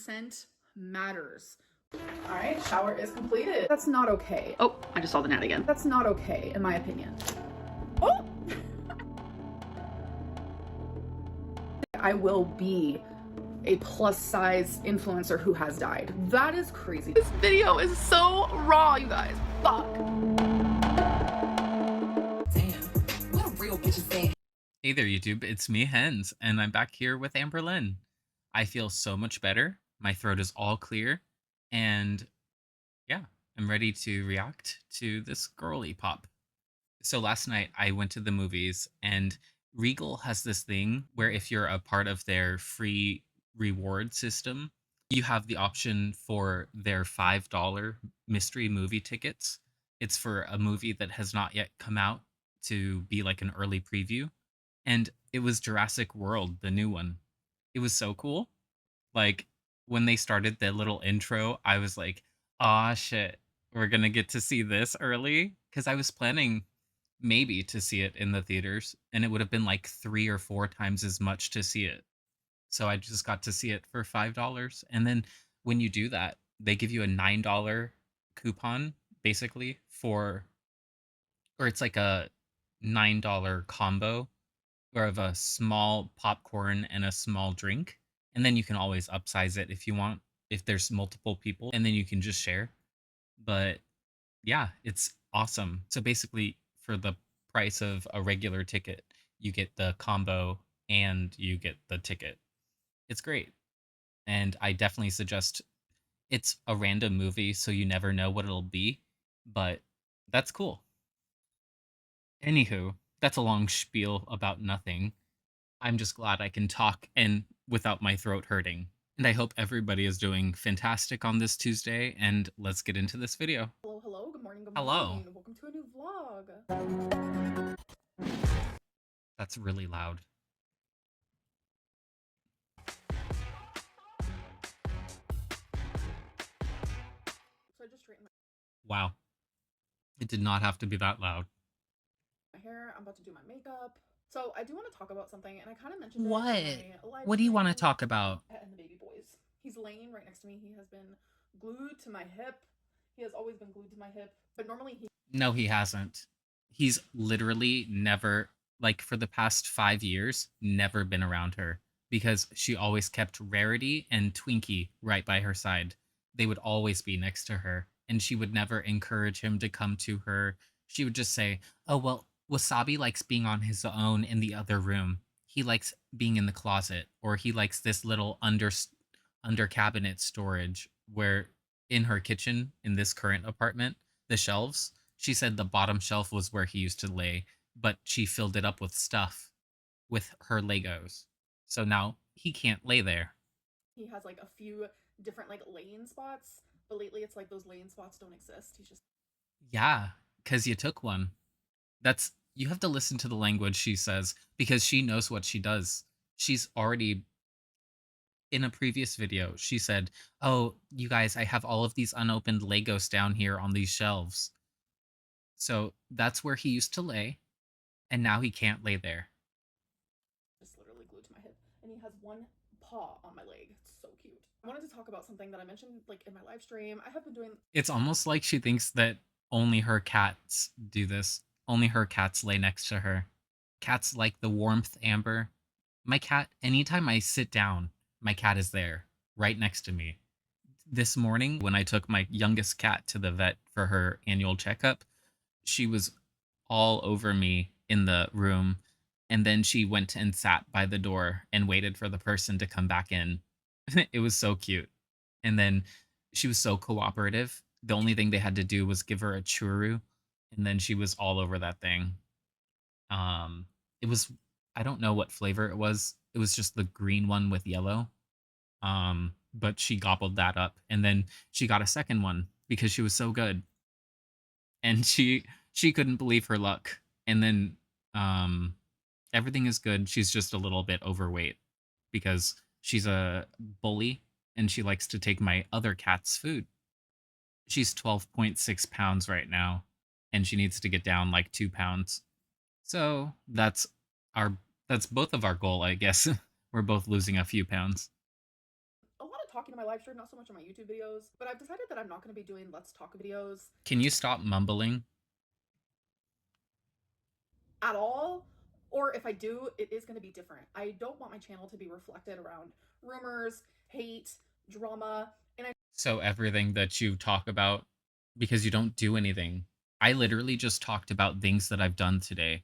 Consent matters. All right, shower is completed. That's not okay. Oh, I just saw the gnat again. That's not okay, in my opinion. Oh! I will be a plus size influencer who has died. That is crazy. This video is so raw, you guys. Fuck. Damn, what a real bitch is saying. Hey there, YouTube. It's me, Hens, and I'm back here with Amberlynn. I feel so much better. My throat is all clear, and yeah, I'm ready to react to this girly pop. So last night I went to the movies, and Regal has this thing where if you're a part of their free reward system, you have the option for their $5 mystery movie tickets. It's for a movie that has not yet come out to be like an early preview. And it was Jurassic World, the new one. It was so cool. Like, when they started the little intro, I was like, aw, shit, we're gonna get to see this early? Because I was planning maybe to see it in the theaters, and it would have been like 3 or 4 times as much to see it. So I just got to see it for $5. And then when you do that, they give you a $9 coupon, basically, or it's like a $9 combo or of a small popcorn and a small drink. And then you can always upsize it if you want, if there's multiple people, and then you can just share. But yeah, it's awesome. So basically, for the price of a regular ticket, you get the combo and you get the ticket. It's great. And I definitely suggest it's a random movie, so you never know what it'll be, but that's cool. Anywho, that's a long spiel about nothing. I'm just glad I can talk and without my throat hurting. And I hope everybody is doing fantastic on this Tuesday, and let's get into this video. Hello, hello, good morning, good Hello. morning. Welcome to a new vlog. That's really loud. So I just straightened Wow. It did not have to be that loud. my hair. I'm about to do my makeup. So I do want to talk about something, and I kind of mentioned What? it in my live What do you want to stream. talk about? And the baby boys. He's laying right next to me. He has been glued to my hip. He has always been glued to my hip, but normally he... No, he hasn't. He's literally never, like for the past 5 years, never been around her because she always kept Rarity and Twinkie right by her side. They would always be next to her, and she would never encourage him to come to her. She would just say, oh, well, Wasabi likes being on his own in the other room. He likes being in the closet, or he likes this little under cabinet storage where in her kitchen in this current apartment, the shelves, she said the bottom shelf was where he used to lay, but she filled it up with stuff with her Legos. So now he can't lay there. He has like a few different like laying spots, but lately it's like those laying spots don't exist. He's just... Yeah, because you took one. You have to listen to the language she says because she knows what she does. She's already, in a previous video, she said, oh, you guys, I have all of these unopened Legos down here on these shelves. So that's where he used to lay, and now he can't lay there. Just literally glued to my hip, and he has one paw on my leg. It's so cute. I wanted to talk about something that I mentioned like in my live stream. I have been doing... It's almost like she thinks that only her cats do this. Only her cats lay next to her. Cats like the warmth, Amber. My cat, anytime I sit down, my cat is there, right next to me. This morning, when I took my youngest cat to the vet for her annual checkup, she was all over me in the room, and then she went and sat by the door and waited for the person to come back in. It was so cute. And then she was so cooperative. The only thing they had to do was give her a churu, and then she was all over that thing. It was, I don't know what flavor it was. It was just the green one with yellow. But she gobbled that up, and then she got a second one because she was so good. And she couldn't believe her luck. And then everything is good. She's just a little bit overweight because she's a bully and she likes to take my other cat's food. She's 12.6 pounds right now, and she needs to get down like 2 pounds. So that's both of our goal, I guess. We're both losing a few pounds. A lot of talking to my live stream, not so much on my YouTube videos, but I've decided that I'm not going to be doing Let's Talk videos Can you stop mumbling? at all. Or if I do, it is going to be different. I don't want my channel to be reflected around rumors, hate, drama, and So everything that you talk about, because you don't do anything. I literally just talked about things that I've done today.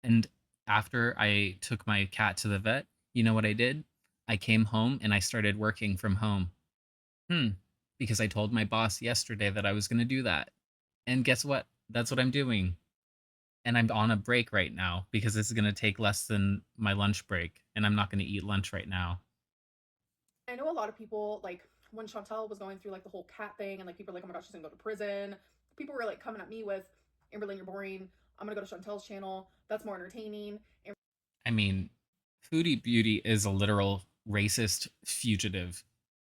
And after I took my cat to the vet, you know what I did? I came home and I started working from home. Hmm. Because I told my boss yesterday that I was going to do that. And guess what? That's what I'm doing. And I'm on a break right now because this is going to take less than my lunch break. And I'm not going to eat lunch right now. I know a lot of people, like, when Chantel was going through, like, the whole cat thing, and, like, people were like, oh my gosh, she's gonna go to prison. People were, like, coming at me with, Amberlynn, you're boring. I'm gonna go to Chantel's channel. That's more entertaining. And I mean, Foodie Beauty is a literal racist fugitive.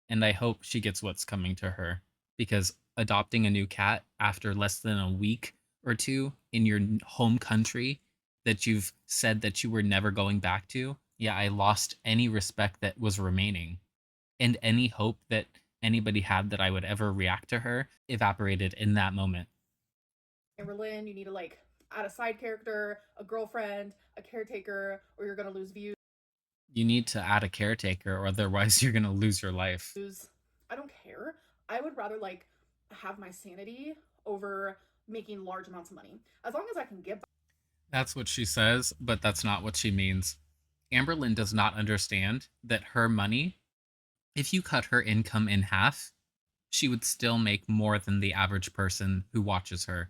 And I hope she gets what's coming to her. Because adopting a new cat after less than a week or two in your home country that you've said that you were never going back to, yeah, I lost any respect that was remaining. And any hope that anybody had that I would ever react to her evaporated in that moment. Amberlynn, you need to, like, add a side character, a girlfriend, a caretaker, or you're gonna lose views. You need to add a caretaker, or otherwise you're going to lose your life. I don't care. I would rather, like, have my sanity over making large amounts of money. As long as I can get. That's what she says, but that's not what she means. Amberlynn does not understand that her money, if you cut her income in half, she would still make more than the average person who watches her.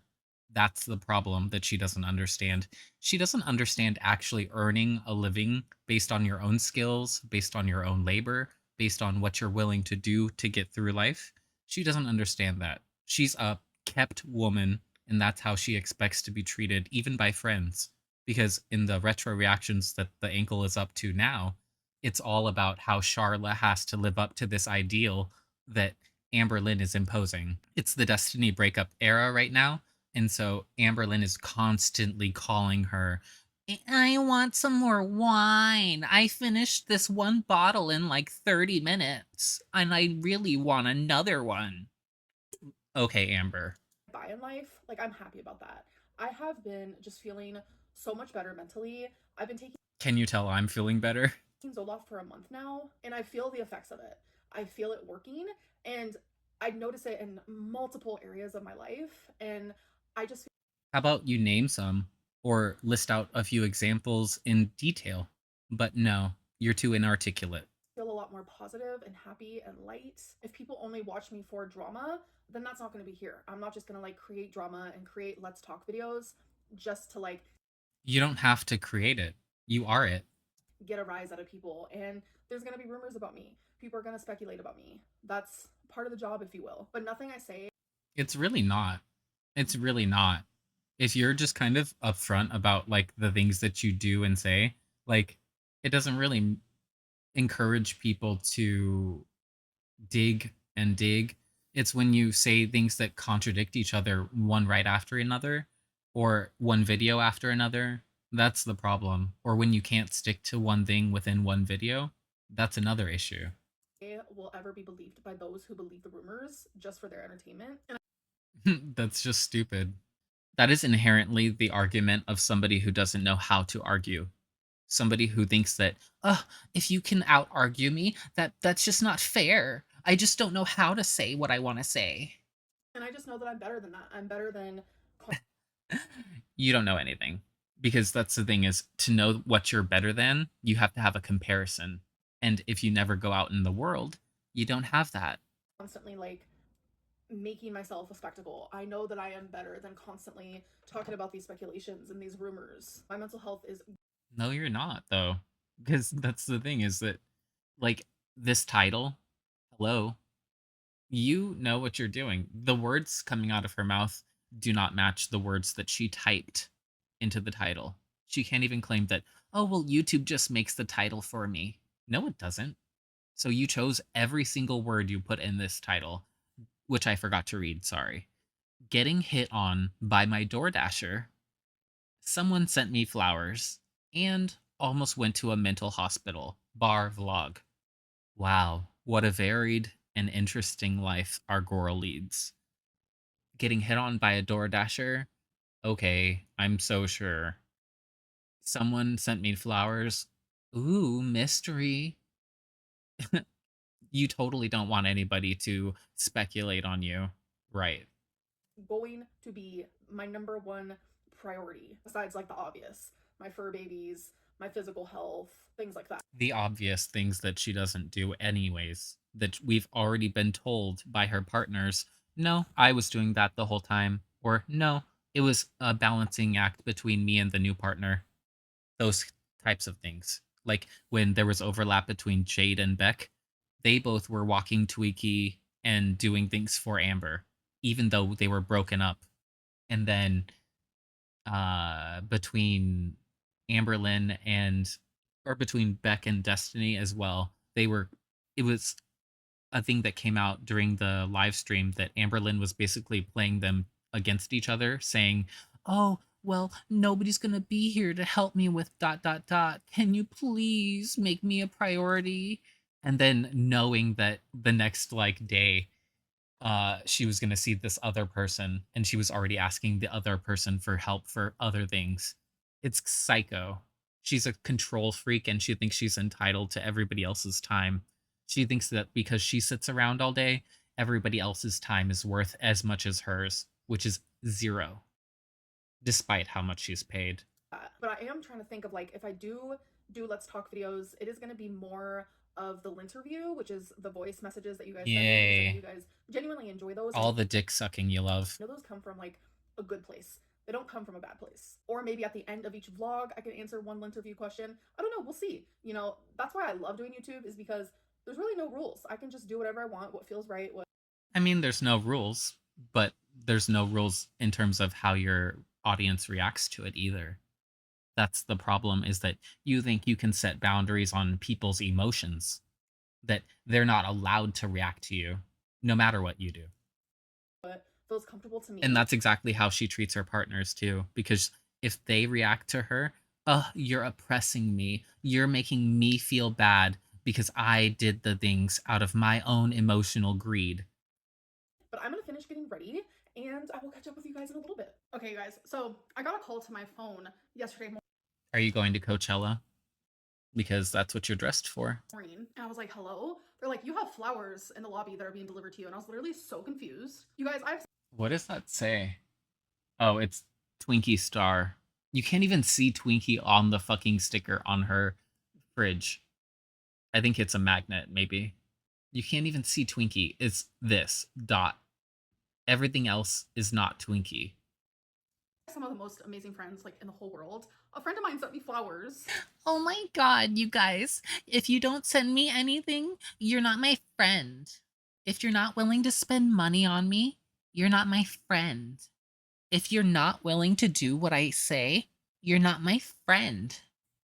That's the problem that she doesn't understand. She doesn't understand actually earning a living based on your own skills, based on your own labor, based on what you're willing to do to get through life. She doesn't understand that. She's a kept woman, and that's how she expects to be treated, even by friends. Because in the retro reactions that the ankle is up to now, it's all about how Charla has to live up to this ideal that Amberlynn is imposing. It's the Destiny breakup era right now. And so Amberlynn is constantly calling her, I want some more wine. I finished this one bottle in like 30 minutes, and I really want another one. Okay, Amber. By in life, like, I'm happy about that. I have been just feeling so much better mentally. I've been taking Can you tell I'm feeling better? Zoloft for a month now, and I feel the effects of it. I feel it working, and I notice it in multiple areas of my life, and I just How about you name some or list out a few examples in detail? But no, you're too inarticulate. feel a lot more positive and happy and light. If people only watch me for drama, then that's not going to be here. I'm not just going to, like, create drama and create Let's Talk videos just to, like, You don't have to create it. You are it. get a rise out of people. And there's going to be rumors about me. People are going to speculate about me. That's part of the job, if you will. But nothing I say. It's really not. It's really not. If you're just kind of upfront about like the things that you do and say, like it doesn't really encourage people to dig and dig. It's when you say things that contradict each other one right after another or one video after another. That's the problem. Or when you can't stick to one thing within one video, that's another issue. Will ever be believed by those who believe the rumors just for their entertainment. And That's just stupid. That is inherently the argument of somebody who doesn't know how to argue. Somebody who thinks that, oh, if you can out argue me, that's just not fair. I just don't know how to say what I want to say. I just know that I'm better than that. I'm better than You don't know anything. Because that's the thing is, to know what you're better than, you have to have a comparison. And if you never go out in the world, you don't have that. constantly, like, making myself a spectacle. I know that I am better than constantly talking about these speculations and these rumors. My mental health is No, you're not, though. Because that's the thing is that, like, this title, hello, you know what you're doing. The words coming out of her mouth do not match the words that she typed into the title. She can't even claim that, oh, well, YouTube just makes the title for me. No, it doesn't. So you chose every single word you put in this title, which I forgot to read, sorry. Getting hit on by my DoorDasher. Someone sent me flowers and almost went to a mental hospital. Bar vlog. Wow, what a varied and interesting life our girl leads. Getting hit on by a door dasher? Okay, I'm so sure. Someone sent me flowers. Ooh, mystery. You totally don't want anybody to speculate on you. Right. Going to be my number one priority, besides like the obvious, my fur babies, my physical health, things like that. The obvious things that she doesn't do anyways, that we've already been told by her partners. No, I was doing that the whole time. Or no, it was a balancing act between me and the new partner. Those types of things. Like when there was overlap between Jade and Beck, they both were walking Tweaky and doing things for Amber, even though they were broken up. And then between Amberlynn and or between Beck and Destiny as well, it was a thing that came out during the live stream that Amberlynn was basically playing them against each other, saying, "Oh, well, nobody's gonna be here to help me with dot dot dot. Can you please make me a priority?" And then knowing that the next like day, she was gonna see this other person, and she was already asking the other person for help for other things. It's psycho. She's a control freak, and she thinks she's entitled to everybody else's time. She thinks that because she sits around all day, everybody else's time is worth as much as hers, which is zero, despite how much she's paid. But I am trying to think of like if I do Let's Talk videos, it is going to be more of the interview, which is the voice messages that you guys send me. Yay. You guys genuinely enjoy those. All the dick sucking you love. I know those come from like a good place. They don't come from a bad place. Or maybe at the end of each vlog, I can answer one interview question. I don't know. We'll see. You know, that's why I love doing YouTube, is because there's really no rules. I can just do whatever I want, what feels right. I mean, there's no rules, but there's no rules in terms of how your audience reacts to it either. That's the problem, is that you think you can set boundaries on people's emotions, that they're not allowed to react to you no matter what you do. What feels comfortable to me. And that's exactly how she treats her partners too, because if they react to her, you're oppressing me. You're making me feel bad because I did the things out of my own emotional greed. But I'm gonna finish getting ready and I will catch up with you guys in a little bit. Okay, you guys, so I got a call to my phone yesterday Are you going to Coachella? Because that's what you're dressed for. morning. And I was like, hello? They're like, you have flowers in the lobby that are being delivered to you. And I was literally so confused. You guys, I've What does that say? Oh, it's Twinkie Star. You can't even see Twinkie on the fucking sticker on her fridge. I think it's a magnet, maybe. You can't even see Twinkie. It's this dot. Everything else is not Twinkie. some of the most amazing friends like in the whole world. A friend of mine sent me flowers. Oh my god, you guys. If you don't send me anything, you're not my friend. If you're not willing to spend money on me, you're not my friend. If you're not willing to do what I say, you're not my friend.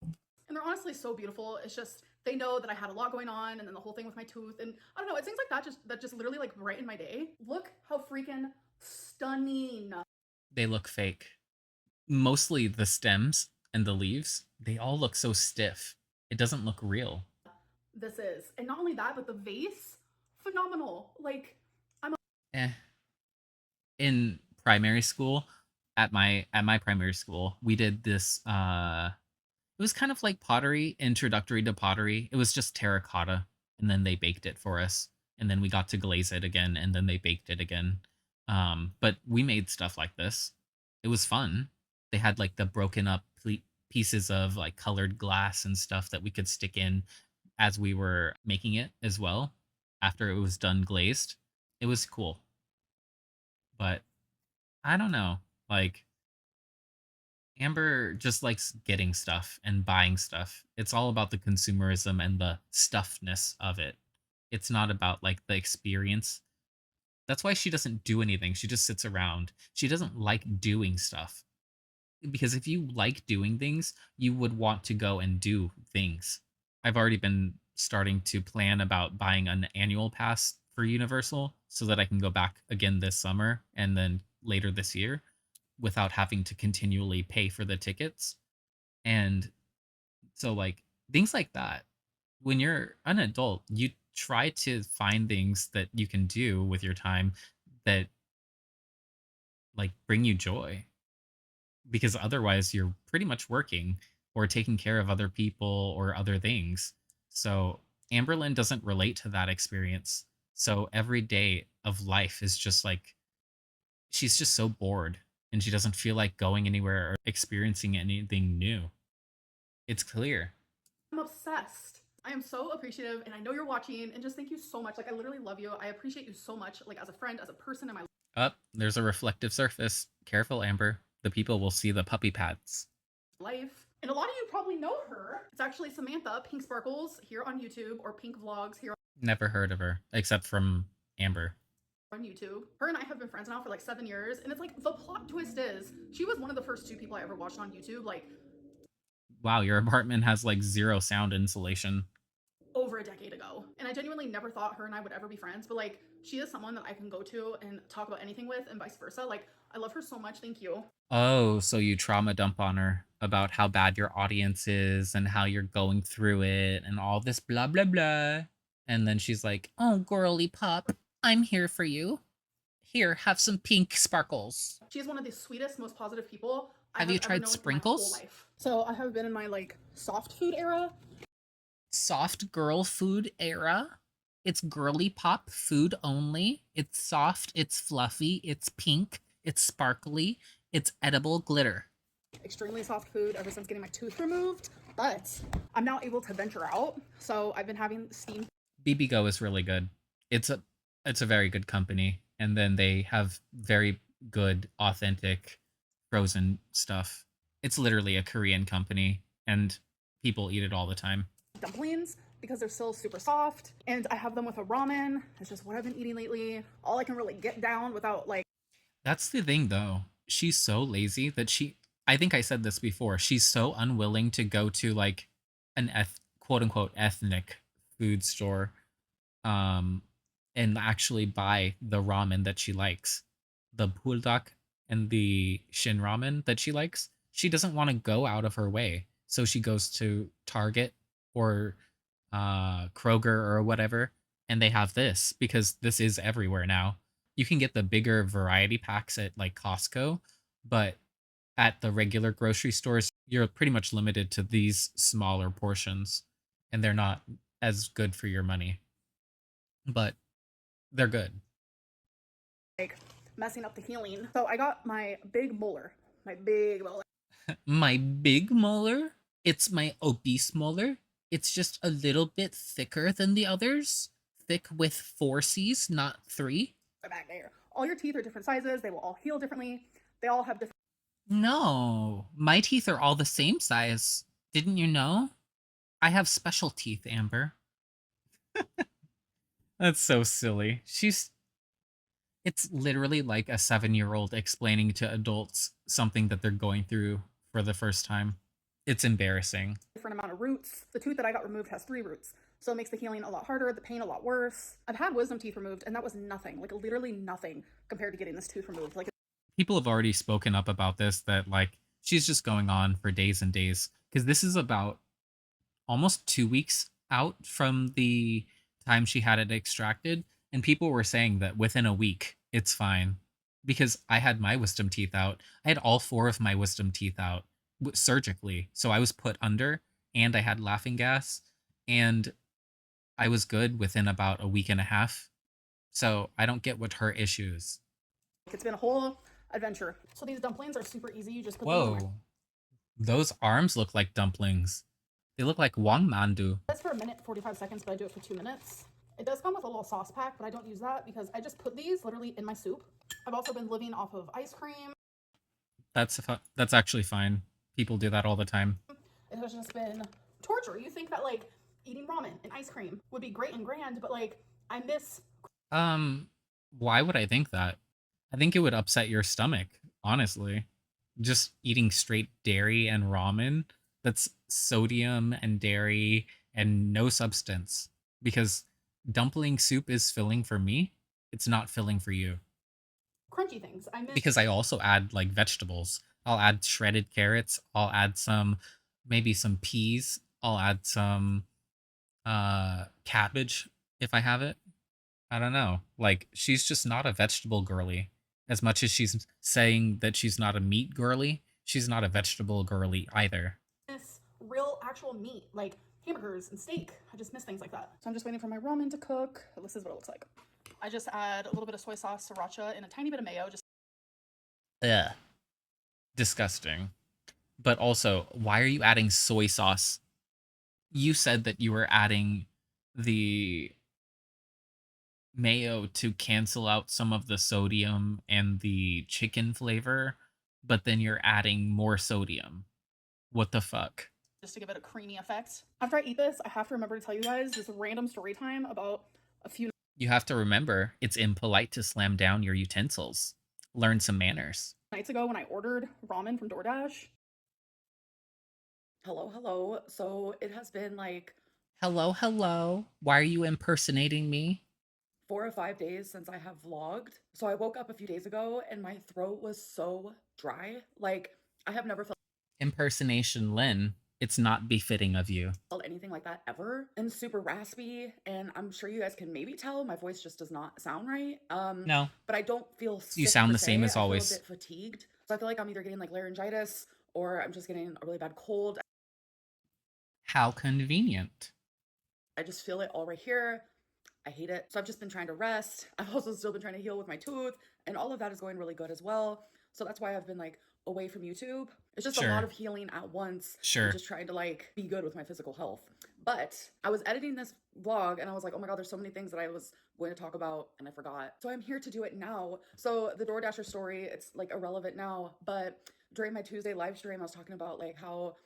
And they're honestly so beautiful. It's just they know that I had a lot going on, and then the whole thing with my tooth, and I don't know, it's things like that just literally like brighten my day. Look how freaking stunning. They look fake. Mostly the stems and the leaves, they all look so stiff. It doesn't look real. This is. And not only that, but the vase, phenomenal. Like, In primary school, at my primary school, we did this it was kind of like pottery, introductory to pottery. It was just terracotta, and then they baked it for us, and then we got to glaze it again, and then they baked it again. But we made stuff like this. It was fun. They had like the broken up pieces of like colored glass and stuff that we could stick in as we were making it as well after it was done glazed. It was cool. But I don't know. Like, Amber just likes getting stuff and buying stuff. It's all about the consumerism and the stuffness of it. It's not about like the experience. That's why she doesn't do anything. She just sits around. She doesn't like doing stuff. Because if you like doing things, you would want to go and do things. I've already been starting to plan about buying an annual pass for Universal so that I can go back again this summer and then later this year without having to continually pay for the tickets. And so like things like that. When you're an adult, you try to find things that you can do with your time that like bring you joy, because otherwise you're pretty much working or taking care of other people or other things. So Amberlynn doesn't relate to that experience. So every day of life is just like she's just so bored and she doesn't feel like going anywhere or experiencing anything new. It's clear. I'm obsessed. I am so appreciative, and I know you're watching, and just thank you so much. Like, I literally love you. I appreciate you so much, like, as a friend, as a person in my Up, there's a reflective surface. Careful, Amber. The people will see the puppy pads. life. And a lot of you probably know her. It's actually Samantha, Pink Sparkles, here on YouTube, or Pink Vlogs here Never heard of her, except from Amber. on YouTube. Her and I have been friends now for like 7 years, and it's like the plot twist is she was one of the first 2 people I ever watched on YouTube, like Wow, your apartment has like 0 sound insulation. over a decade ago. And I genuinely never thought her and I would ever be friends, but like she is someone that I can go to and talk about anything with, and vice versa. Like, I love her so much. Thank you. Oh, so you trauma dump on her about how bad your audience is and how you're going through it and all this blah blah blah. And then she's like, Oh, girly pup, I'm here for you. Here, have some pink sparkles. She is one of the sweetest, most positive people I Have you ever tried known in my sprinkles? whole life. So I have been in my like soft food era. Soft girl food era. It's girly pop food only. It's soft, it's fluffy, it's pink, it's sparkly, it's edible glitter. Extremely soft food ever since getting my tooth removed, but I'm now able to venture out. So I've been having steamed BB Go is really good. It's a very good company, and then they have very good authentic frozen stuff. It's literally a Korean company, and people eat it all the time. dumplings because they're still super soft, and I have them with a ramen. It's just what I've been eating lately. All I can really get down without like That's the thing, though. She's so lazy that I think I said this before. She's so unwilling to go to like an quote unquote ethnic food store, um, and actually buy the ramen that she likes, the buldak and the shin ramen that she likes. She doesn't want to go out of her way, so she goes to Target or Kroger or whatever, and they have this because this is everywhere now. You can get the bigger variety packs at like Costco, but at the regular grocery stores, you're pretty much limited to these smaller portions, and they're not as good for your money, but they're good. like messing up the healing. So I got my big molar, my big molar. My big molar? It's my obese molar. It's just a little bit thicker than the others. Thick with 4 C's, not 3. Back there. All your teeth are different sizes. They will all heal differently. They all have different No, my teeth are all the same size. Didn't you know? I have special teeth, Amber. That's so silly. It's literally like a 7-year-old explaining to adults something that they're going through for the first time. It's embarrassing. amount of roots. The tooth that I got removed has 3 roots. So it makes the healing a lot harder, the pain a lot worse. I've had wisdom teeth removed, and that was nothing, like literally nothing compared to getting this tooth removed. Like, People have already spoken up about this, that like she's just going on for days and days, because this is about almost 2 weeks out from the time she had it extracted, and people were saying that within a week it's fine. Because I had my wisdom teeth out. I had all 4 of my wisdom teeth out surgically. So I was put under, and I had laughing gas, and I was good within about a week and a half. So I don't get what her issue is. it's been a whole adventure. So these dumplings are super easy. You just put them in Whoa. Those arms look like dumplings. They look like Wang Mandu. It's for a minute, 45 seconds, but I do it for 2 minutes. It does come with a little sauce pack, but I don't use that because I just put these literally in my soup. I've also been living off of ice cream. That's actually fine. People do that all the time. It has just been torture. You think that like eating ramen and ice cream would be great and grand, but like I miss Why would I think that? I think it would upset your stomach, honestly. Just eating straight dairy and ramen that's sodium and dairy and no substance. Because dumpling soup is filling for me, it's not filling for you. crunchy things. I miss Because I also add like vegetables. I'll add shredded carrots, I'll add maybe some peas, I'll add some cabbage if I have it. I don't know. Like, she's just not a vegetable girly. As much as she's saying that she's not a meat girly, she's not a vegetable girly either. Miss real actual meat, like hamburgers and steak. I just miss things like that. So I'm just waiting for my ramen to cook. This is what it looks like. I just add a little bit of soy sauce, sriracha, and a tiny bit of mayo. Just Ugh. Disgusting. But also, why are you adding soy sauce? You said that you were adding the mayo to cancel out some of the sodium and the chicken flavor, but then you're adding more sodium. What the fuck? just to give it a creamy effect. After I eat this, I have to remember to tell you guys this random story time about a few You have to remember, it's impolite to slam down your utensils. Learn some manners. nights ago when I ordered ramen from DoorDash. Hello. So it has been like Hello, hello. Why are you impersonating me? 4 or 5 days since I have vlogged. So I woke up a few days ago and my throat was so dry. Like I have never felt Impersonation, Lynn. It's not befitting of you. anything like that ever, and super raspy, and I'm sure you guys can maybe tell my voice just does not sound right. No, But I don't feel sick you sound per the same se. as I feel always. a bit fatigued. So I feel like I'm either getting like laryngitis or I'm just getting a really bad cold. How convenient. I just feel it all right here. I hate it. So I've just been trying to rest. I've also still been trying to heal with my tooth, and all of that is going really good as well. So that's why I've been like away from YouTube. It's just a lot Sure. of healing at once Sure. and just trying to like be good with my physical health. But I was editing this vlog and I was like, oh my God, there's so many things that I was going to talk about and I forgot. So I'm here to do it now. So the DoorDasher story, it's like irrelevant now, but during my Tuesday live stream, I was talking about like how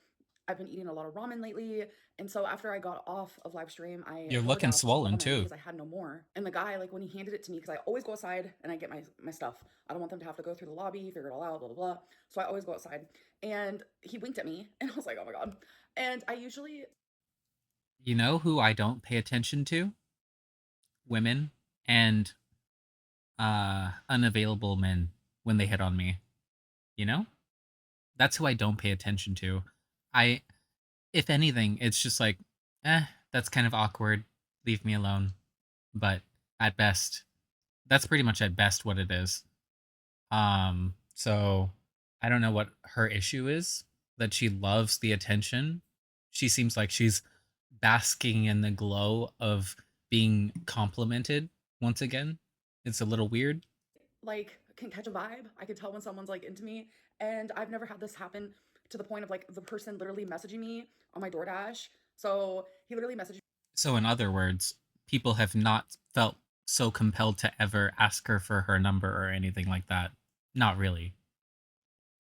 I've been eating a lot of ramen lately. And so after I got off of live stream, I You're looking DoorDashed swollen ramen too. because I had no more. And the guy, like when he handed it to me, because I always go outside and I get my stuff. I don't want them to have to go through the lobby, figure it all out, blah, blah, blah. So I always go outside. And he winked at me and I was like, oh my God. And I usually You know who I don't pay attention to? Women and unavailable men when they hit on me. You know? That's who I don't pay attention to. I if anything, it's just like, that's kind of awkward. Leave me alone. But at best, that's pretty much at best what it is. So I don't know what her issue is, that she loves the attention. She seems like she's basking in the glow of being complimented once again. It's a little weird. like can catch a vibe. I can tell when someone's like into me. And I've never had this happen to the point of like the person literally messaging me on my DoorDash. So he literally messaged So, in other words, people have not felt so compelled to ever ask her for her number or anything like that. Not really.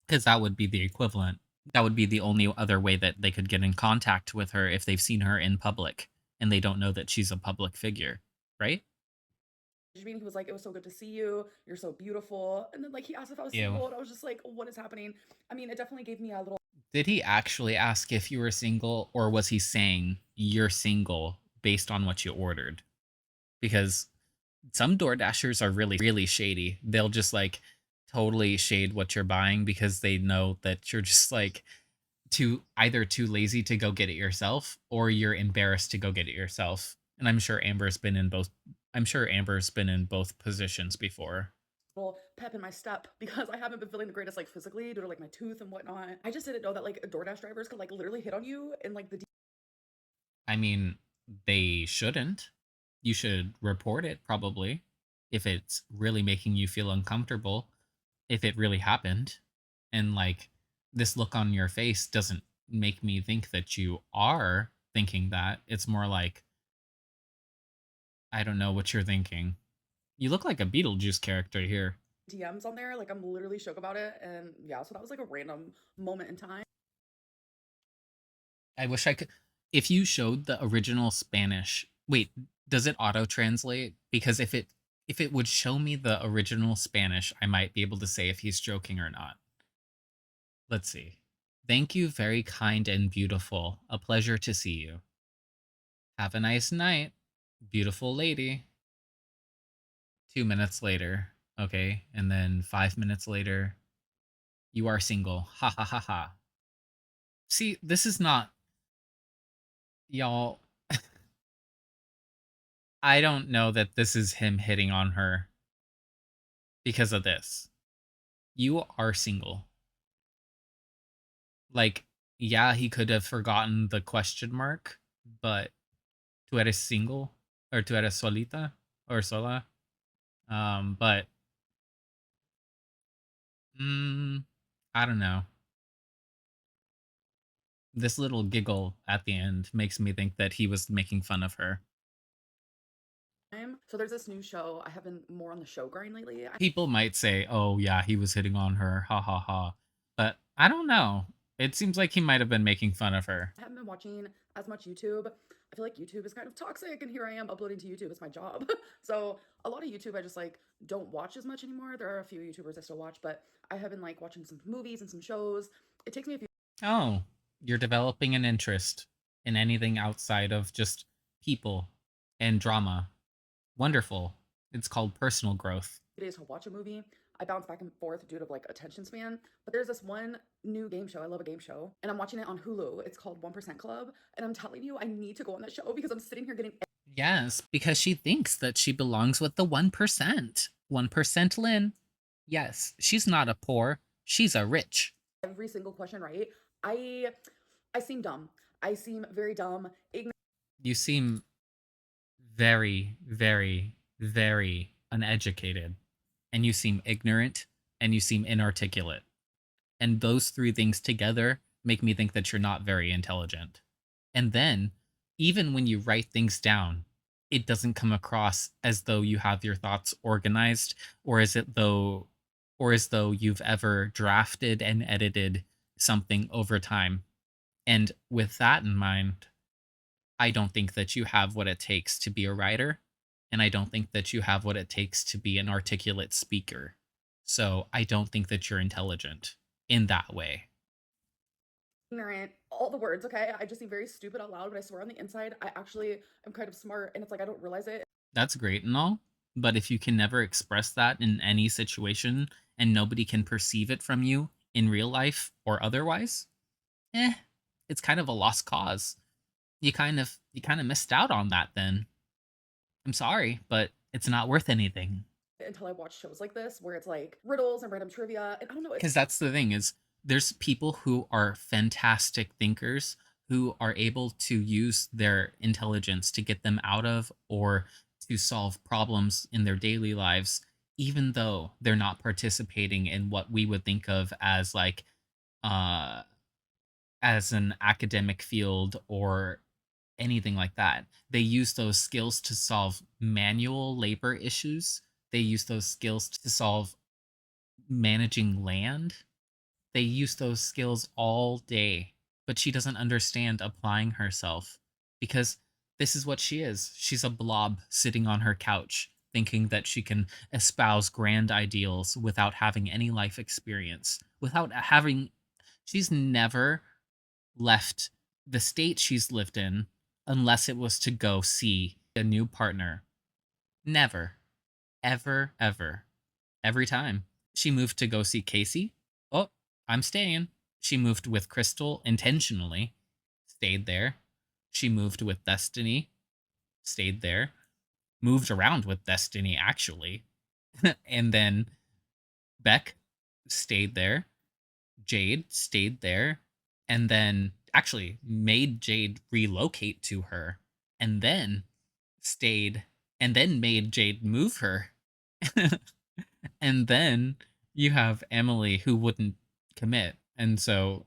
Because that would be the equivalent. That would be the only other way that they could get in contact with her if they've seen her in public and they don't know that she's a public figure, right? me and he was like, it was so good to see you. You're so beautiful. And then like he asked if I was Ew. single and I was just like, what is happening? I mean, it definitely gave me a little Did he actually ask if you were single, or was he saying you're single based on what you ordered? Because some Door Dashers are really, really shady. They'll just like totally shade what you're buying because they know that you're just like too lazy to go get it yourself, or you're embarrassed to go get it yourself. And I'm sure Amber's been in both. I'm sure Amber's been in both positions before. pep in my step because I haven't been feeling the greatest like physically due to like my tooth and whatnot. I just didn't know that like DoorDash drivers could like literally hit on you and like the I mean, they shouldn't. You should report it probably if it's really making you feel uncomfortable, if it really happened. And like this look on your face doesn't make me think that you are thinking that. It's more like I don't know what you're thinking. You look like a Beetlejuice character here. DMs on there. Like I'm literally shook about it. And yeah, so that was like a random moment in time. I wish I could. If you showed the original Spanish, wait, does it auto translate? Because if it would show me the original Spanish, I might be able to say if he's joking or not. Let's see. Thank you, very kind and beautiful. A pleasure to see you. Have a nice night, beautiful lady. 2 minutes later, okay, and then 5 minutes later, you are single. Ha ha ha ha. See, this is not, y'all. I don't know that this is him hitting on her because of this. You are single. Like, yeah, he could have forgotten the question mark, but tú eres single or tú eres solita or sola. But mm, I don't know. This little giggle at the end makes me think that he was making fun of her. So there's this new show. I have been more on the show grind lately. People might say, "Oh yeah, he was hitting on her." Ha ha ha. But I don't know. It seems like he might have been making fun of her. I haven't been watching as much YouTube. I feel like YouTube is kind of toxic, and here I am uploading to YouTube. It's my job. So a lot of YouTube I just like don't watch as much anymore. There are a few YouTubers I still watch, but I have been like watching some movies and some shows. It takes me a few Oh, you're developing an interest in anything outside of just people and drama. Wonderful. It's called personal growth. days to watch a movie. I bounce back and forth due to like attention span. But there's this one new game show. I love a game show, and I'm watching it on Hulu. It's called 1% Club, and I'm telling you, I need to go on that show because I'm sitting here getting Yes, because she thinks that she belongs with the 1%. 1% Lynn. Yes, she's not a poor, she's a rich. every single question right. I I seem dumb. I seem very dumb, ignorant. You seem very, very, very uneducated. And you seem ignorant and you seem inarticulate. And those three things together make me think that you're not very intelligent. And then, even when you write things down, it doesn't come across as though you have your thoughts organized, or as though you've ever drafted and edited something over time. And with that in mind, I don't think that you have what it takes to be a writer, and I don't think that you have what it takes to be an articulate speaker. So I don't think that you're intelligent in that way. Ignorant, all the words, okay? I just seem very stupid out loud, but I swear on the inside, I actually am kind of smart, and it's like I don't realize it. That's great and all, but if you can never express that in any situation and nobody can perceive it from you in real life or otherwise, it's kind of a lost cause. You kind of missed out on that then. I'm sorry, but it's not worth anything. Until I watch shows like this where it's like riddles and random trivia, and I don't know. Because that's the thing is there's people who are fantastic thinkers who are able to use their intelligence to get them out of or to solve problems in their daily lives, even though they're not participating in what we would think of as like uh as an academic field or anything like that. They use those skills to solve manual labor issues. They use those skills to solve managing land. They use those skills all day, but she doesn't understand applying herself because this is what she is. She's a blob sitting on her couch thinking that she can espouse grand ideals without having any life experience, without having she's never left the state she's lived in unless it was to go see a new partner. Never, ever, ever. Every time. She moved to go see Casey. Oh, I'm staying. She moved with Crystal intentionally. Stayed there. She moved with Destiny. Stayed there. Moved around with Destiny, actually. And then Beck stayed there. Jade stayed there. And then actually made Jade relocate to her. And then stayed. And then made Jade move her. And then you have Emily who wouldn't commit. And so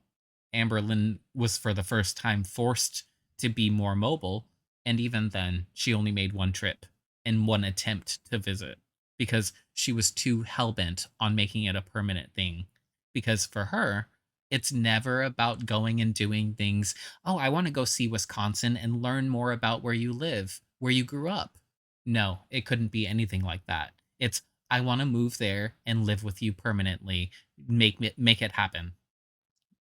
Amberlynn was for the first time forced to be more mobile. And even then, she only made one trip and one attempt to visit because she was too hellbent on making it a permanent thing. Because for her, it's never about going and doing things. Oh, I want to go see Wisconsin and learn more about where you live, where you grew up. No, it couldn't be anything like that. It's I want to move there and live with you permanently. Make it happen.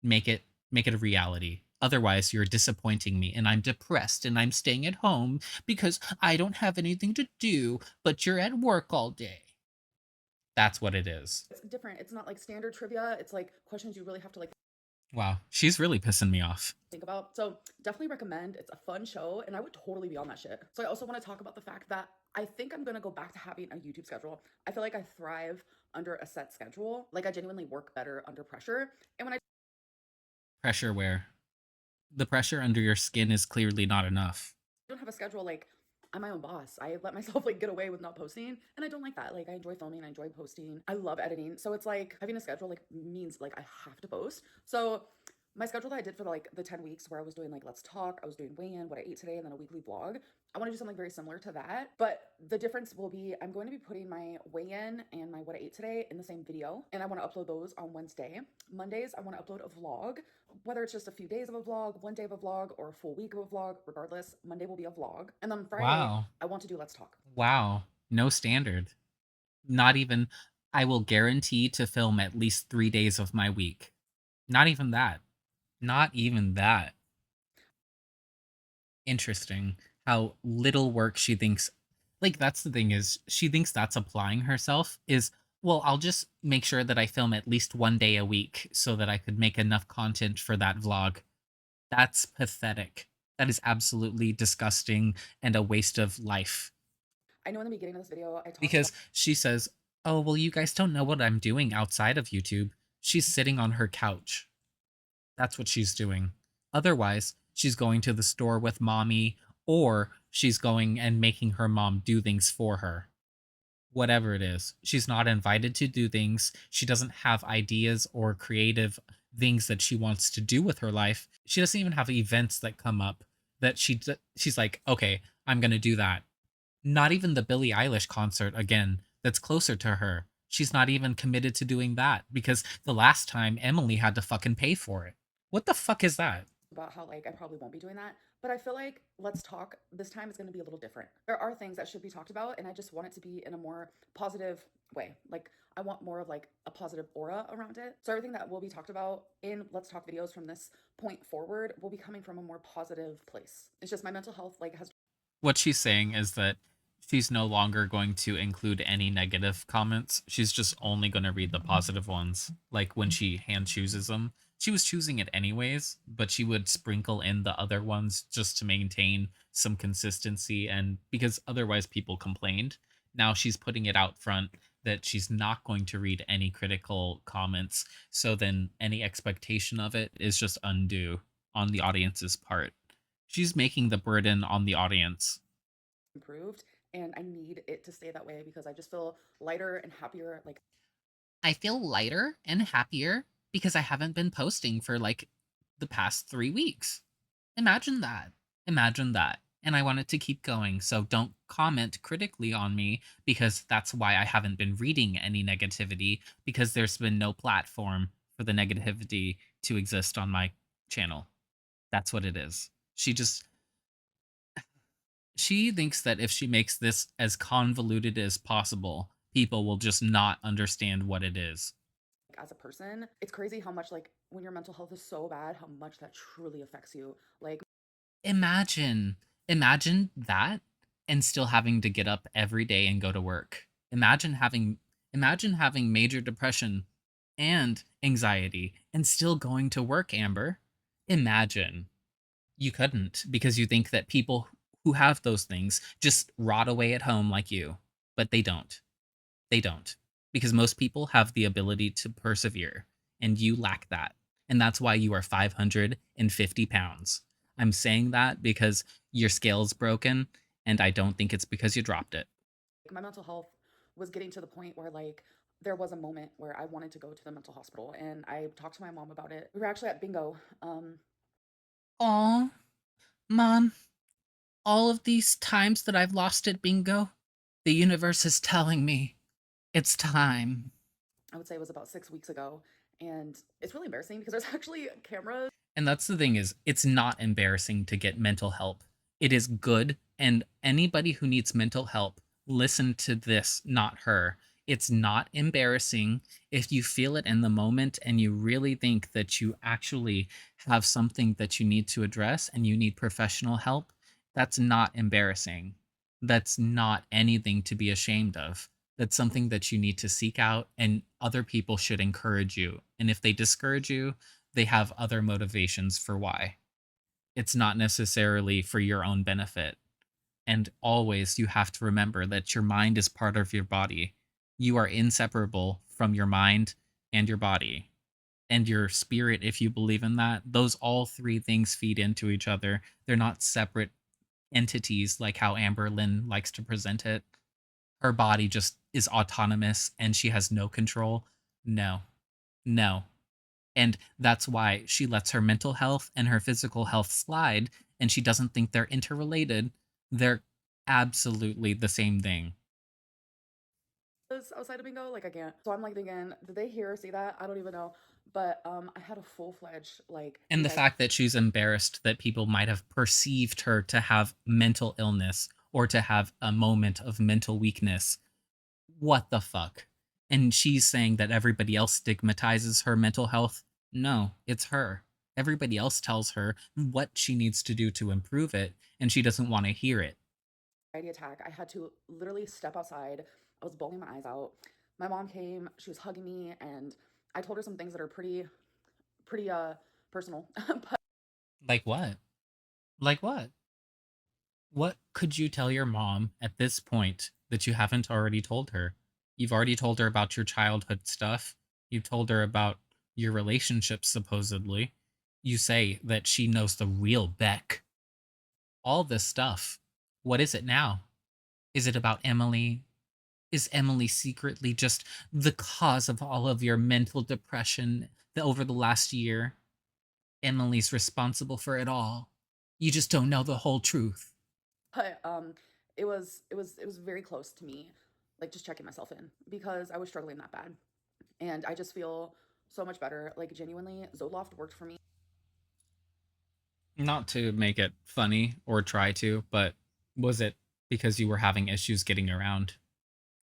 Make it a reality. Otherwise, you're disappointing me and I'm depressed and I'm staying at home because I don't have anything to do, but you're at work all day. That's what it is. It's different. It's not like standard trivia. It's like questions you really have to like Wow, she's really pissing me off. think about. So definitely recommend. It's a fun show, and I would totally be on that shit. So I also want to talk about the fact that I think I'm gonna go back to having a YouTube schedule. I feel like I thrive under a set schedule. Like I genuinely work better under pressure. And when I Pressure where? The pressure under your skin is clearly not enough. don't have a schedule, like I'm my own boss. I let myself like get away with not posting, and I don't like that. Like I enjoy filming, I enjoy posting. I love editing. So it's like having a schedule like means like I have to post. So my schedule that I did for like the 10 weeks where I was doing like let's talk, I was doing weigh in, what I ate today, and then a weekly vlog. I want to do something very similar to that. But the difference will be I'm going to be putting my weigh in and my what I ate today in the same video. And I want to upload those on Wednesday. Mondays, I want to upload a vlog, whether it's just a few days of a vlog, one day of a vlog, or a full week of a vlog. Regardless, Monday will be a vlog. And then Friday, Wow. I want to do let's talk. Wow. No standard. Not even, I will guarantee to film at least 3 days of my week. Not even that. Not even that. Interesting how little work she thinks. Like, that's the thing is, she thinks that's applying herself is, well, I'll just make sure that I film at least 1 day a week so that I could make enough content for that vlog. That's pathetic. That is absolutely disgusting and a waste of life. I know in the beginning of this video, I talked about Because she says, oh, well, you guys don't know what I'm doing outside of YouTube. She's sitting on her couch. That's what she's doing. Otherwise, she's going to the store with mommy, or she's going and making her mom do things for her. Whatever it is, she's not invited to do things. She doesn't have ideas or creative things that she wants to do with her life. She doesn't even have events that come up that she's like, okay, I'm gonna do that. Not even the Billie Eilish concert again, that's closer to her. She's not even committed to doing that because the last time Emily had to fucking pay for it. What the fuck is that? how like I probably won't be doing that. But I feel like let's talk this time is going to be a little different. There are things that should be talked about, and I just want it to be in a more positive way. Like I want more of like a positive aura around it. So everything that will be talked about in let's talk videos from this point forward will be coming from a more positive place. It's just my mental health like has What she's saying is that she's no longer going to include any negative comments. She's just only going to read the positive ones. Like when she hand chooses them, she was choosing it anyways, but she would sprinkle in the other ones just to maintain some consistency. And because otherwise people complained, now she's putting it out front that she's not going to read any critical comments. So then any expectation of it is just undue on the audience's part. She's making the burden on the audience. improved, and I need it to stay that way because I just feel lighter and happier. Like I feel lighter and happier because I haven't been posting for like the past 3 weeks. Imagine that. Imagine that. And I want it to keep going. So don't comment critically on me because that's why I haven't been reading any negativity because there's been no platform for the negativity to exist on my channel. That's what it is. She thinks that if she makes this as convoluted as possible, people will just not understand what it is. as a person, it's crazy how much like when your mental health is so bad, how much that truly affects you. Like Imagine, imagine that and still having to get up every day and go to work. Imagine having major depression and anxiety and still going to work, Amber. Imagine. You couldn't because you think that people who have those things just rot away at home like you, but they don't. They don't. Because most people have the ability to persevere, and you lack that. And that's why you are 550 pounds. I'm saying that because your scale's broken, and I don't think it's because you dropped it. my mental health was getting to the point where like there was a moment where I wanted to go to the mental hospital and I talked to my mom about it. We were actually at bingo. Aw, Mom, all of these times that I've lost at bingo, the universe is telling me it's time. I would say it was about 6 weeks ago. And it's really embarrassing because there's actually cameras. And that's the thing is, it's not embarrassing to get mental help. It is good, and anybody who needs mental help, listen to this, not her. It's not embarrassing if you feel it in the moment and you really think that you actually have something that you need to address and you need professional help. That's not embarrassing. That's not anything to be ashamed of. That's something that you need to seek out, and other people should encourage you. And if they discourage you, they have other motivations for why. It's not necessarily for your own benefit. And always you have to remember that your mind is part of your body. You are inseparable from your mind and your body and your spirit, if you believe in that. Those all three things feed into each other. They're not separate entities like how Amberlynn likes to present it. Her body just is autonomous and she has no control. No, no. And that's why she lets her mental health and her physical health slide, and she doesn't think they're interrelated. They're absolutely the same thing. outside of bingo, like I can't. So I'm like thinking, did they hear or see that? I don't even know. But I had a full-fledged like, And you the guys, fact that she's embarrassed that people might have perceived her to have mental illness or to have a moment of mental weakness. What the fuck? And she's saying that everybody else stigmatizes her mental health. No, it's her. Everybody else tells her what she needs to do to improve it, and she doesn't want to hear it. anxiety attack. I had to literally step outside. I was bawling my eyes out. My mom came, she was hugging me, and I told her some things that are pretty personal. But Like what? Like what? What could you tell your mom at this point that you haven't already told her? You've already told her about your childhood stuff. You've told her about your relationships, supposedly. You say that she knows the real Beck. All this stuff. What is it now? Is it about Emily? Is Emily secretly just the cause of all of your mental depression over the last year? Emily's responsible for it all. You just don't know the whole truth. but it was very close to me, like just checking myself in because I was struggling that bad. And I just feel so much better. Like genuinely, Zoloft worked for me. Not to make it funny or try to, but was it because you were having issues getting around?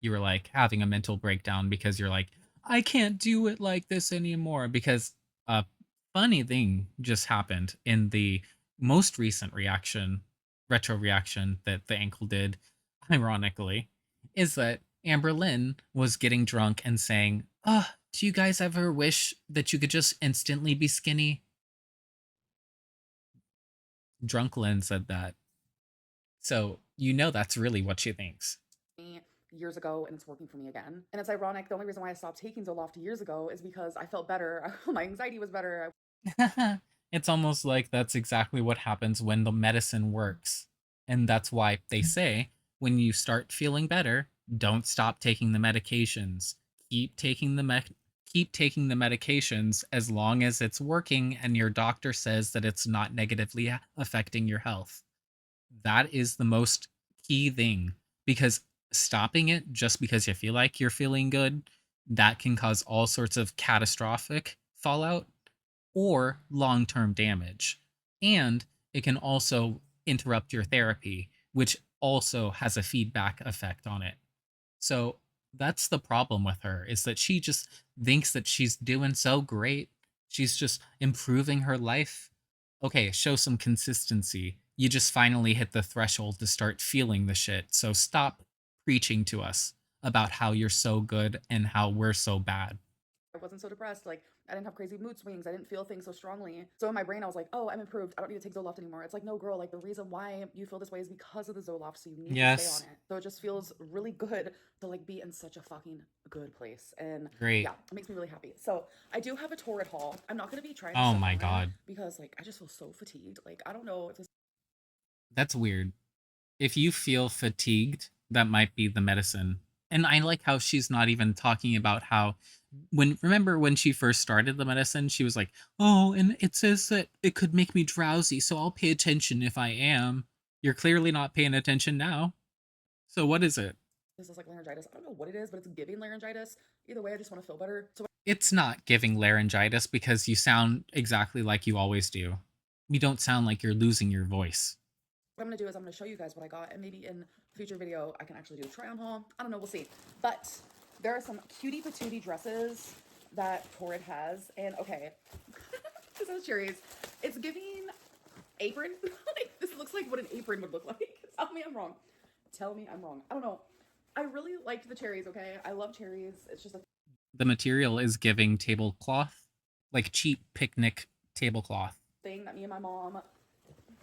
You were like having a mental breakdown because you're like, I can't do it like this anymore. Because a funny thing just happened in the most recent reaction, retro reaction that the ankle did, ironically, is that Amber Lynn was getting drunk and saying, oh, do you guys ever wish that you could just instantly be skinny? Drunk Lynn said that. So you know that's really what she thinks. Years ago and it's working for me again. And it's ironic. The only reason why I stopped taking Zoloft years ago is because I felt better. My anxiety was better. It's almost like that's exactly what happens when the medicine works. And that's why they say when you start feeling better, don't stop taking the medications. Keep taking keep taking the medications as long as it's working and your doctor says that it's not negatively affecting your health. That is the most key thing because stopping it just because you feel like you're feeling good, that can cause all sorts of catastrophic fallout or long-term damage. And it can also interrupt your therapy, which also has a feedback effect on it. So that's the problem with her is that she just thinks that she's doing so great. She's just improving her life. Okay, show some consistency. You just finally hit the threshold to start feeling the shit. So stop preaching to us about how you're so good and how we're so bad. I wasn't so depressed. Like I didn't have crazy mood swings. I didn't feel things so strongly. So in my brain, I was like, "Oh, I'm improved. I don't need to take Zoloft anymore." It's like, no, girl. Like the reason why you feel this way is because of the Zoloft. So you need to stay on Yes. it. So it just feels really good to like be in such a fucking good place. And Great. yeah, it makes me really happy. So I do have a torrid haul. I'm not gonna be trying this Oh stuff my on god. because like I just feel so fatigued. Like I don't know if this. That's weird. If you feel fatigued, that might be the medicine. And I like how she's not even talking about how when remember when she first started the medicine, she was like, "Oh, and it says that it could make me drowsy, so I'll pay attention if I am." You're clearly not paying attention now. So what is it? This is like laryngitis. I don't know what it is, but it's giving laryngitis. Either way, I just want to feel better. So It's not giving laryngitis because you sound exactly like you always do. You don't sound like you're losing your voice. what I'm gonna do is I'm gonna show you guys what I got, and maybe in a future video I can actually do a try on haul. I don't know, we'll see. But there are some cutie patootie dresses that Torrid has, and okay, this is cherries. It's giving apron. Like this looks like what an apron would look like. Tell me I'm wrong. Tell me I'm wrong. I don't know. I really liked the cherries. Okay, I love cherries. It's just a The material is giving tablecloth. Like cheap picnic tablecloth. thing that me and my mom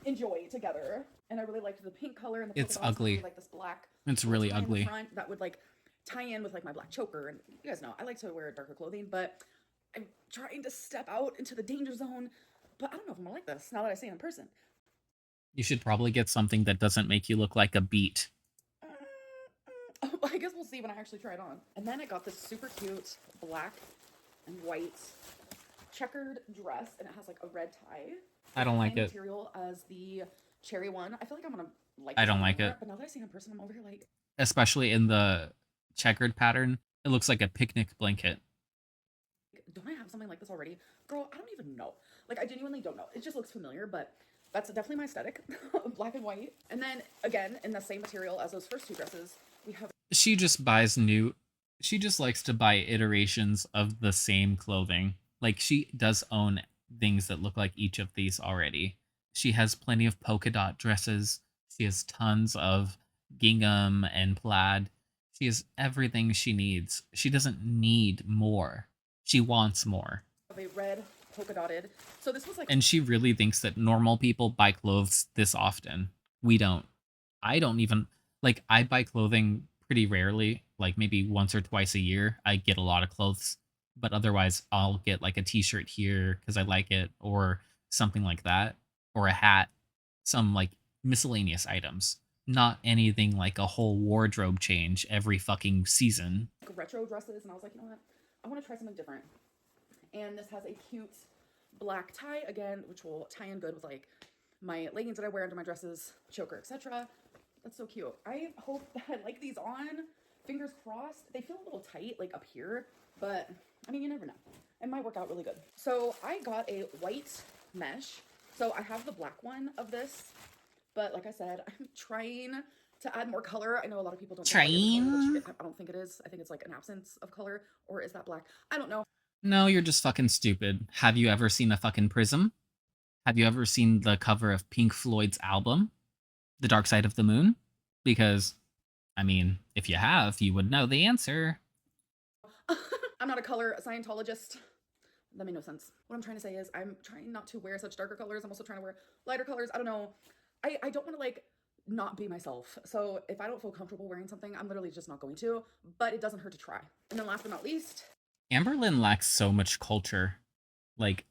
enjoy together. And I really liked the pink color and the It's polka dots. And I ugly. really like this black. It's little really tie in the ugly. front that would like tie in with like my black choker. And you guys know I like to wear darker clothing, but I'm trying to step out into the danger zone. But I don't know if I'm gonna like this now that I see it in person. You should probably get something that doesn't make you look like a beet. I guess we'll see when I actually try it on. And then I got this super cute black and white checkered dress, and it has like a red tie. I don't like Same it. material as the cherry one. I feel like I'm gonna like. I this don't one like more, it. But now that I see it in person, I'm over here like. Especially in the checkered pattern. It looks like a picnic blanket. Don't I have something like this already? Girl, I don't even know. Like, I genuinely don't know. It just looks familiar, but that's definitely my aesthetic. Black and white. And then, again, in the same material as those first two dresses, we have... She just buys new... She just likes to buy iterations of the same clothing. Like, she does own things that look like each of these already. She has plenty of polka dot dresses. She has tons of gingham and plaid. She has everything she needs. She doesn't need more. She wants more. a red polka dotted. So this was like... And she really thinks that normal people buy clothes this often. We don't. I don't even... Like, I buy clothing pretty rarely. Like, maybe once or twice a year, I get a lot of clothes. But otherwise, I'll get, like, a t-shirt here because I like it. Or something like that. Or a hat. Some, like, miscellaneous items. Not anything like a whole wardrobe change every fucking season. retro dresses, and I was like, you know what? I want to try something different. And this has a cute black tie, again, which will tie in good with, like, my leggings that I wear under my dresses, choker, etc. That's so cute. I hope that I like these on. Fingers crossed. They feel a little tight, like, up here, but, I mean, you never know. It might work out really good. So I got a white mesh. So I have the black one of this, but like I said, I'm trying to add more color. I know a lot of people don't think white is a color, which I don't think it is. I think it's like an absence of color, or is that black? I don't know. No, you're just fucking stupid. Have you ever seen a fucking prism? Have you ever seen the cover of Pink Floyd's album, The Dark Side of the Moon? Because, I mean, if you have, you would know the answer. I'm not a color Scientologist. That made no sense. What I'm trying to say is I'm trying not to wear such darker colors. I'm also trying to wear lighter colors. I don't know. I don't want to like not be myself. So if I don't feel comfortable wearing something, I'm literally just not going to, but it doesn't hurt to try. And then last but not least, Amberlynn lacks so much culture. Like,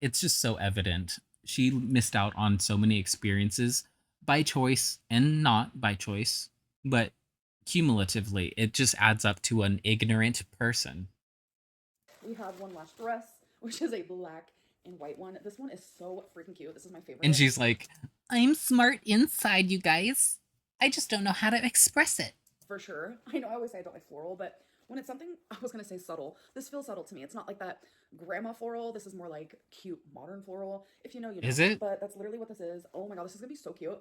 it's just so evident. She missed out on so many experiences by choice and not by choice, but cumulatively, it just adds up to an ignorant person. we have one last dress, which is a black and white one. This one is so freaking cute. This is my favorite. And she's like, I'm smart inside, you guys. I just don't know how to express it. For sure. I know I always say I don't like floral, but when it's something, I was going to say subtle. This feels subtle to me. It's not like that grandma floral. This is more like cute modern floral. If you know, you know. Is it? But that's literally what this is. Oh my god, this is going to be so cute.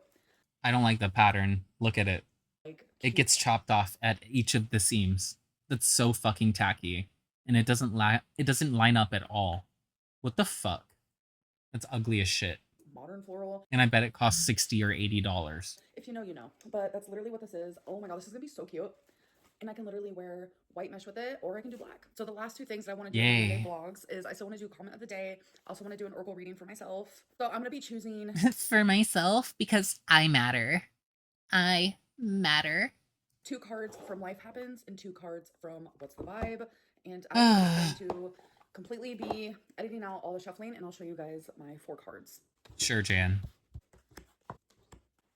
I don't like the pattern. Look at it. Like, It gets chopped off at each of the seams. That's so fucking tacky. And it doesn't line up at all. What the fuck? That's ugly as shit. Modern floral. And I bet it costs $60 or $80. If you know, you know. But that's literally what this is. Oh my god, this is going to be so cute. And I can literally wear white mesh with it, or I can do black. So the last two things that I want to do in Yay. everyday vlogs is I still want to do comment of the day. I also want to do an oracle reading for myself. So I'm going to be choosing For myself, because I matter. I matter. 2 cards from Life Happens and 2 cards from What's the Vibe. And I'm just going to completely be editing out all the shuffling, and I'll show you guys my 4 cards. Sure, Jan.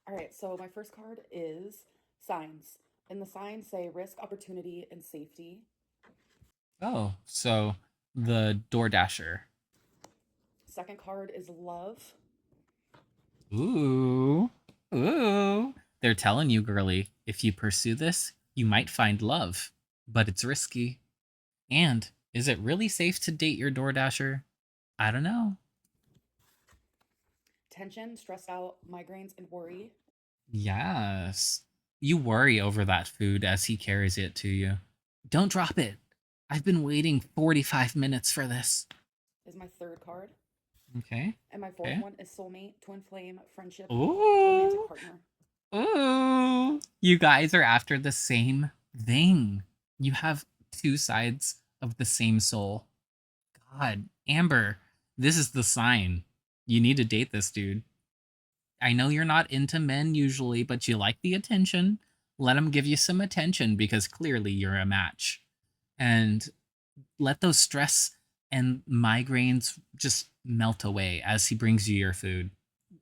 All right, so my first card is signs. And the signs say risk, opportunity, and safety. Oh, so the DoorDasher. Second card is love. Ooh. Ooh. They're telling you, girly, if you pursue this, you might find love. But it's risky. And is it really safe to date your DoorDasher? I don't know. Tension, stressed out, migraines, and worry. Yes. You worry over that food as he carries it to you. Don't drop it. I've been waiting 45 minutes for this. Is my third card. Okay. And my fourth one is soulmate, twin flame, friendship, Ooh. romantic partner. Ooh. You guys are after the same thing. You have 2 sides of the same soul. God, Amber, this is the sign. You need to date this dude. I know you're not into men usually, but you like the attention. Let him give you some attention because clearly you're a match. And let those stress and migraines just melt away as he brings you your food.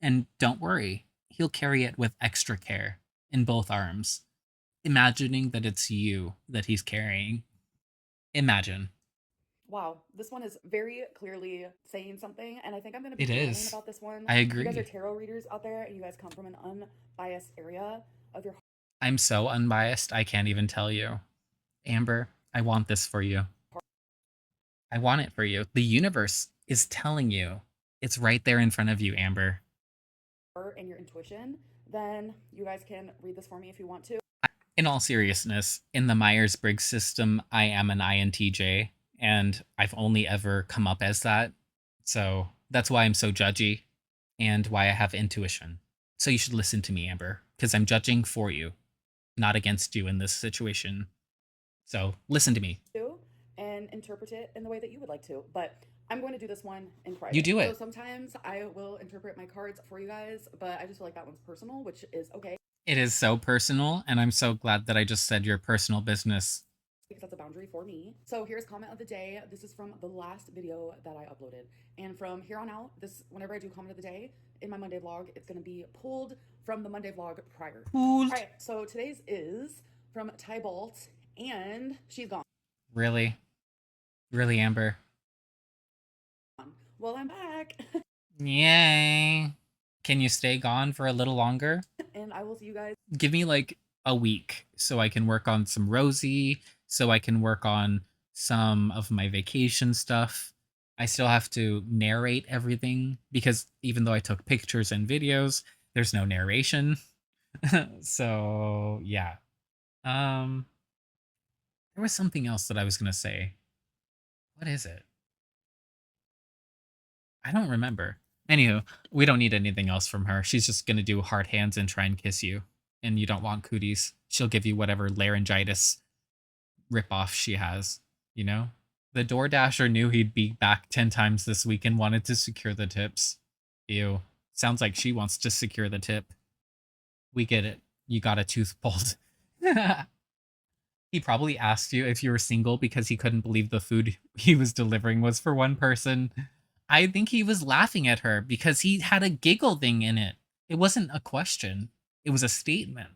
And don't worry, he'll carry it with extra care in both arms, imagining that it's you that he's carrying. Imagine. Wow, this one is very clearly saying something, and I think I'm going to be It journaling is. about this one. I If you guys are agree. tarot readers out there and you guys come from an unbiased area of your I'm so unbiased, I can't even tell you. Amber, I want this for you. I want it for you. The universe is telling you. It's right there in front of you, Amber. heart and your intuition, then you guys can read this for me if you want to. In all seriousness, in the Myers Briggs system, I am an INTJ, and I've only ever come up as that. So that's why I'm so judgy and why I have intuition. So you should listen to me, Amber, because I'm judging for you, not against you in this situation. So listen to me. And interpret it in the way that you would like to. But I'm going to do this one in private. You do it. So sometimes I will interpret my cards for you guys, but I just feel like that one's personal, which is okay. It is so personal, and I'm so glad that I just said your personal business. Because that's a boundary for me. So here's comment of the day. This is from the last video that I uploaded. And from here on out, whenever I do comment of the day in my Monday vlog, it's going to be pulled from the Monday vlog prior. All right, so today's is from Ty Bolt, and she's gone. Really? Really, Amber? Well, I'm back. Yay. Can you stay gone for a little longer? And I will see you guys. Give me like a week so I can work on some Rosie, so I can work on some of my vacation stuff. I still have to narrate everything because even though I took pictures and videos, there's no narration. So, yeah. There was something else that I was going to say. What is it? I don't remember. Anywho, we don't need anything else from her. She's just gonna do hard hands and try and kiss you. And you don't want cooties. She'll give you whatever laryngitis ripoff she has, you know? The DoorDasher knew he'd be back 10 times this week and wanted to secure the tips. Ew. Sounds like she wants to secure the tip. We get it. You got a tooth pulled. He probably asked you if you were single because he couldn't believe the food he was delivering was for one person. I think he was laughing at her because he had a giggle thing in it. It wasn't a question. It was a statement.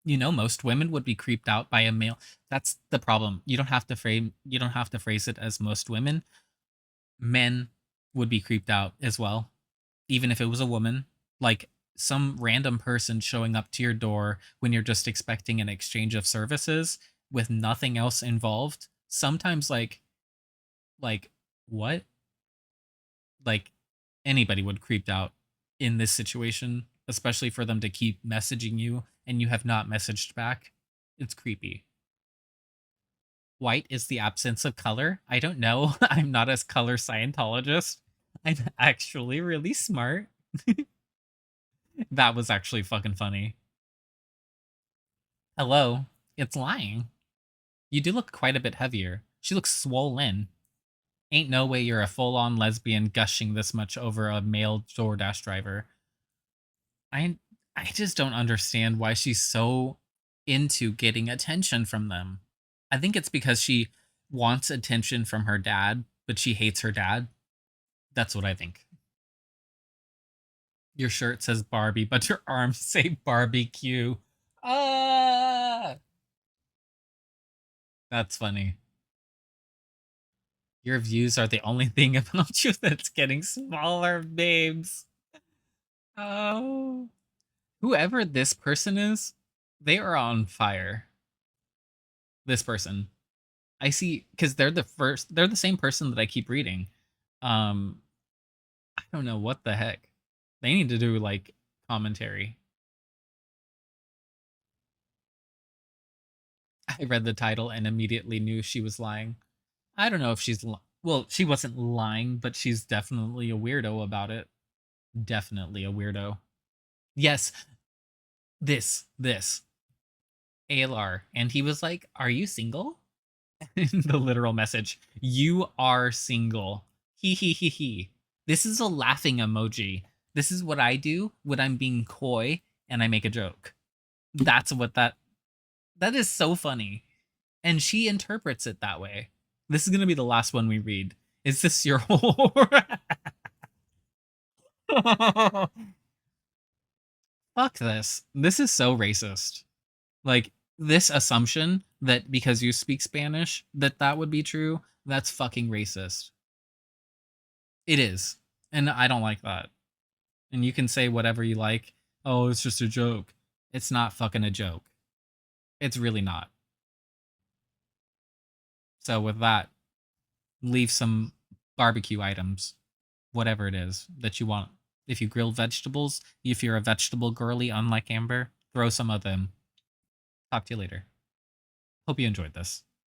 You know, most women would be creeped out by a male. That's the problem. You don't have to phrase it as most women. Men would be creeped out as well, even if it was a woman. Like some random person showing up to your door when you're just expecting an exchange of services with nothing else involved. Sometimes like what? Like anybody would creeped out in this situation, especially for them to keep messaging you and you have not messaged back. It's creepy. White is the absence of color. I don't know. I'm not a color Scientologist. I'm actually really smart. That was actually fucking funny. Hello, it's lying. You do look quite a bit heavier. She looks swollen. Ain't no way you're a full-on lesbian gushing this much over a male DoorDash driver. I just don't understand why she's so into getting attention from them. I think it's because she wants attention from her dad, but she hates her dad. That's what I think. Your shirt says Barbie, but your arms say barbecue. Ah! That's funny. Your views are the only thing about you that's getting smaller, babes. Oh. Whoever this person is, they are on fire. This person. I see, because they're the same person that I keep reading. I don't know what the heck. They need to do, like, commentary. I read the title and immediately knew she was lying. I don't know if well, she wasn't lying, but she's definitely a weirdo about it. Definitely a weirdo. Yes, this ALR, and he was like, "Are you single?" The literal message. You are single. He he he he. This is a laughing emoji. This is what I do when I'm being coy and I make a joke. That's what that is so funny. And she interprets it that way. This is gonna be the last one we read. Is this your Fuck this. This is so racist. Like, this assumption that because you speak Spanish, that would be true, that's fucking racist. It is. And I don't like that. And you can say whatever you like. Oh, it's just a joke. It's not fucking a joke. It's really not. So with that, leave some barbecue items, whatever it is that you want. If you grill vegetables, if you're a vegetable girly, unlike Amber, throw some of them. Talk to you later. Hope you enjoyed this.